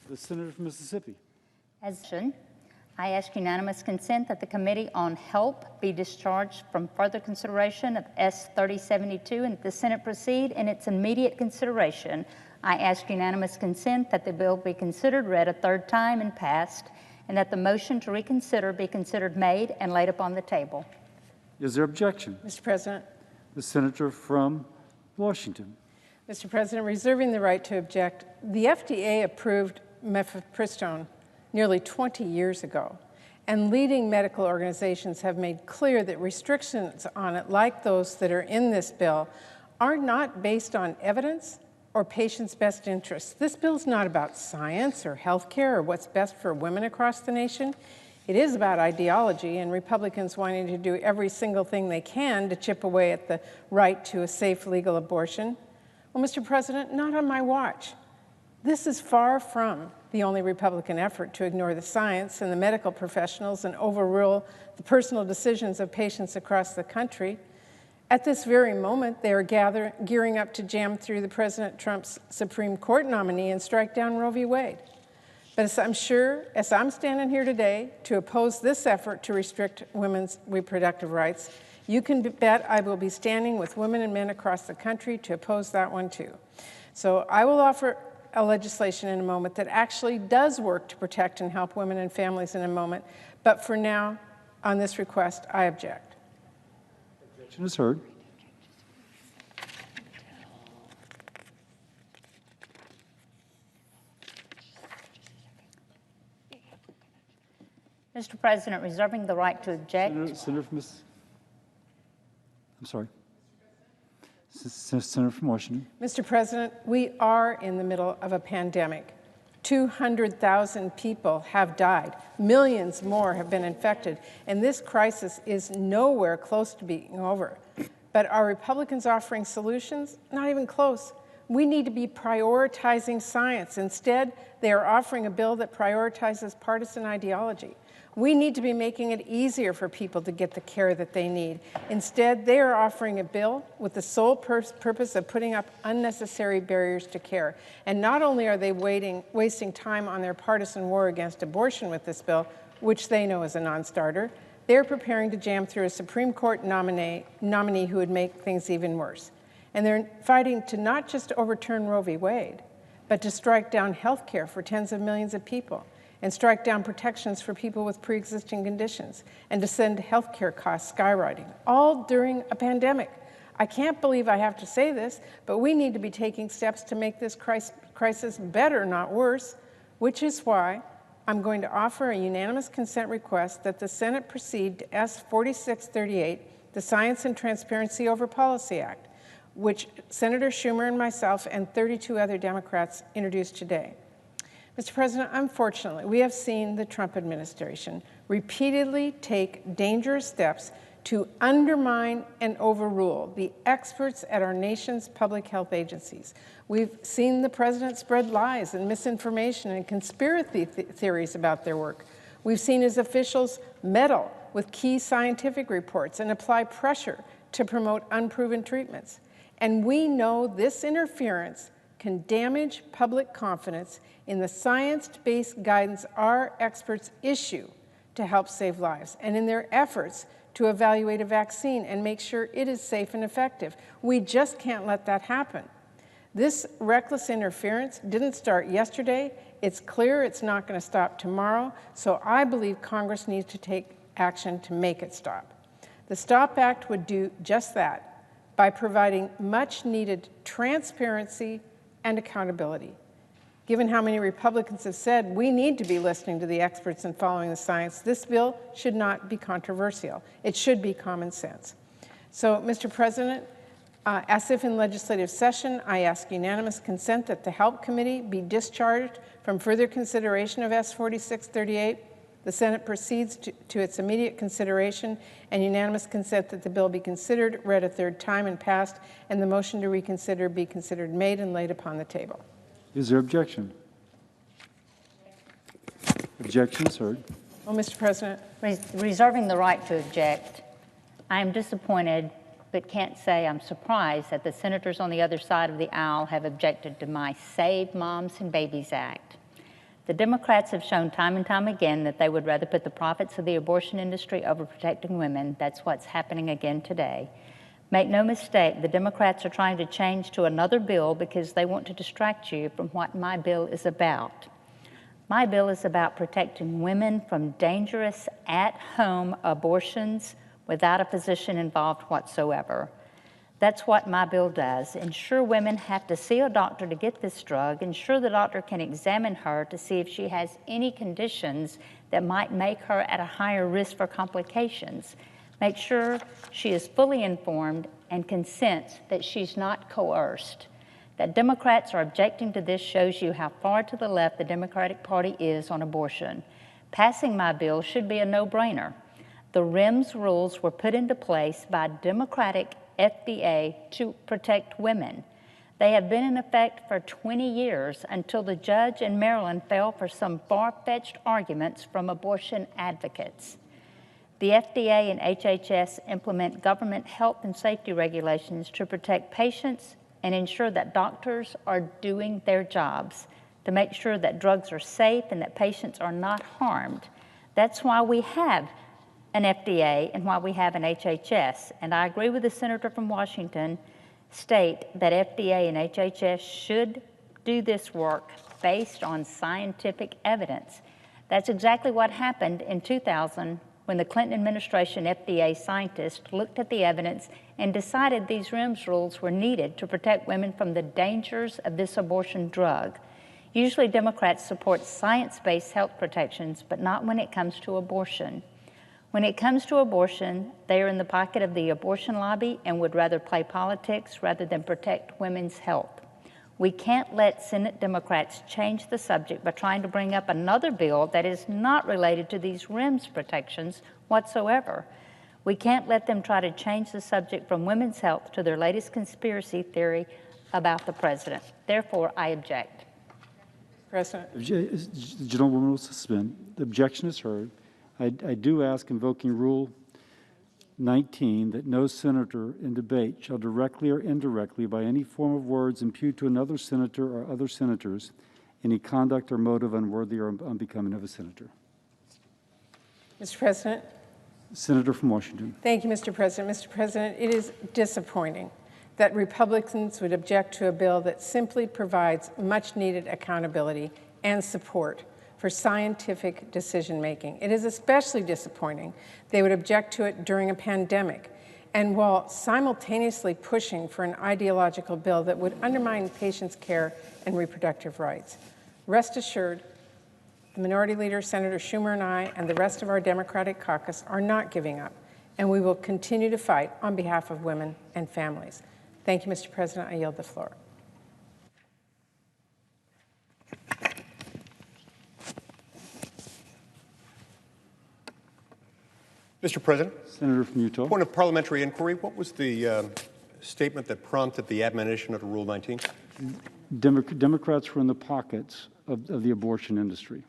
The senator from Mississippi. I ask unanimous consent that the Committee on Help be discharged from further consideration of S. 3072 and that the Senate proceed in its immediate consideration. I ask unanimous consent that the bill be considered, read a third time and passed, and that the motion to reconsider be considered made and laid upon the table. Is there objection? Mr. President. The senator from Washington. Mr. President, reserving the right to object, the FDA approved mifepristone nearly 20 years ago, and leading medical organizations have made clear that restrictions on it, like those that are in this bill, are not based on evidence or patients' best interests. This bill is not about science or healthcare or what's best for women across the nation. It is about ideology and Republicans wanting to do every single thing they can to chip away at the right to a safe, legal abortion. Well, Mr. President, not on my watch. This is far from the only Republican effort to ignore the science and the medical professionals and overrule the personal decisions of patients across the country. At this very moment, they are gearing up to jam through the President Trump's Supreme Court nominee and strike down Roe v. Wade. But as I'm standing here today to oppose this effort to restrict women's reproductive rights, you can bet I will be standing with women and men across the country to oppose that one too. So I will offer a legislation in a moment that actually does work to protect and help women and families in a moment. But for now, on this request, I object. Objection is heard. Mr. President, reserving the right to object. Senator from Senator from Washington. Mr. President, we are in the middle of a pandemic. 200,000 people have died. Millions more have been infected. And this crisis is nowhere close to being over. But are Republicans offering solutions? Not even close. We need to be prioritizing science. Instead, they are offering a bill that prioritizes partisan ideology. We need to be making it easier for people to get the care that they need. Instead, they are offering a bill with the sole purpose of putting up unnecessary barriers to care. And not only are they wasting time on their partisan war against abortion with this bill, which they know is a non-starter, they're preparing to jam through a Supreme Court nominee who would make things even worse. And they're fighting to not just overturn Roe v. Wade, but to strike down health care for tens of millions of people, and strike down protections for people with pre-existing conditions, and to send health care costs skyrocketing, all during a pandemic. I can't believe I have to say this, but we need to be taking steps to make this crisis better, not worse, which is why I'm going to offer a unanimous consent request that the Senate proceed to S. 4638, the Science and Transparency Over Policy Act, which Senator Schumer and myself and 32 other Democrats introduced today. Mr. President, unfortunately, we have seen the Trump administration repeatedly take dangerous steps to undermine and overrule the experts at our nation's public health agencies. We've seen the president spread lies and misinformation and conspiracy theories about their work. We've seen his officials meddle with key scientific reports and apply pressure to promote unproven treatments. And we know this interference can damage public confidence in the science-based guidance our experts issue to help save lives, and in their efforts to evaluate a vaccine and make sure it is safe and effective. We just can't let that happen. This reckless interference didn't start yesterday. It's clear it's not going to stop tomorrow, so I believe Congress needs to take action to make it stop. The STOP Act would do just that by providing much-needed transparency and accountability. Given how many Republicans have said we need to be listening to the experts and following the science, this bill should not be controversial. It should be common sense. So, Mr. President, as if in legislative session, I ask unanimous consent that the Help Committee be discharged from further consideration of S. 4638. The Senate proceeds to its immediate consideration, and unanimous consent that the bill be considered, read a third time and passed, and the motion to reconsider be considered made and laid upon the table. Is there objection? Objection is heard. Well, Mr. President. Reserving the right to object, I am disappointed, but can't say I'm surprised that the senators on the other side of the aisle have objected to my Save Moms and Babies Act. The Democrats have shown time and time again that they would rather put the profits of the abortion industry over protecting women. That's what's happening again today. Make no mistake, the Democrats are trying to change to another bill because they want to distract you from what my bill is about. My bill is about protecting women from dangerous at-home abortions without a physician involved whatsoever. That's what my bill does. Ensure women have to see a doctor to get this drug. Ensure the doctor can examine her to see if she has any conditions that might make her at a higher risk for complications. Make sure she is fully informed and consents that she's not coerced. That Democrats are objecting to this shows you how far to the left the Democratic Party is on abortion. Passing my bill should be a no-brainer. The REMS rules were put into place by Democratic FDA to protect women. They have been in effect for 20 years until the judge in Maryland fell for some far-fetched arguments from abortion advocates. The FDA and HHS implement government health and safety regulations to protect patients and ensure that doctors are doing their jobs, to make sure that drugs are safe and that patients are not harmed. That's why we have an FDA and why we have an HHS. And I agree with the senator from Washington state that FDA and HHS should do this work based on scientific evidence. That's exactly what happened in 2000 when the Clinton administration FDA scientists looked at the evidence and decided these REMS rules were needed to protect women from the dangers of this abortion drug. Usually Democrats support science-based health protections, but not when it comes to abortion. When it comes to abortion, they are in the pocket of the abortion lobby and would rather play politics rather than protect women's health. We can't let Senate Democrats change the subject by trying to bring up another bill that is not related to these REMS protections whatsoever. We can't let them try to change the subject from women's health to their latest conspiracy theory about the president. Therefore, I object. President. The gentlewoman will suspend. The objection is heard. I do ask, invoking Rule 19, that no senator in debate shall directly or indirectly by any form of words impute to another senator or other senators any conduct or motive unworthy or unbecoming of a senator. Mr. President. Senator from Washington. Thank you, Mr. President. Mr. President, it is disappointing that Republicans would object to a bill that simply provides much-needed accountability and support for scientific decision-making. It is especially disappointing they would object to it during a pandemic, and while simultaneously pushing for an ideological bill that would undermine patients' care and reproductive rights. Rest assured, the Minority Leader, Senator Schumer, and I, and the rest of our Democratic caucus are not giving up, and we will continue to fight on behalf of women and families. Thank you, Mr. President. I yield the floor. Mr. President, Senator from Utah. point of parliamentary inquiry. What was the statement that prompted the admonition under Rule 19? Democrats were in the pockets of the abortion industry.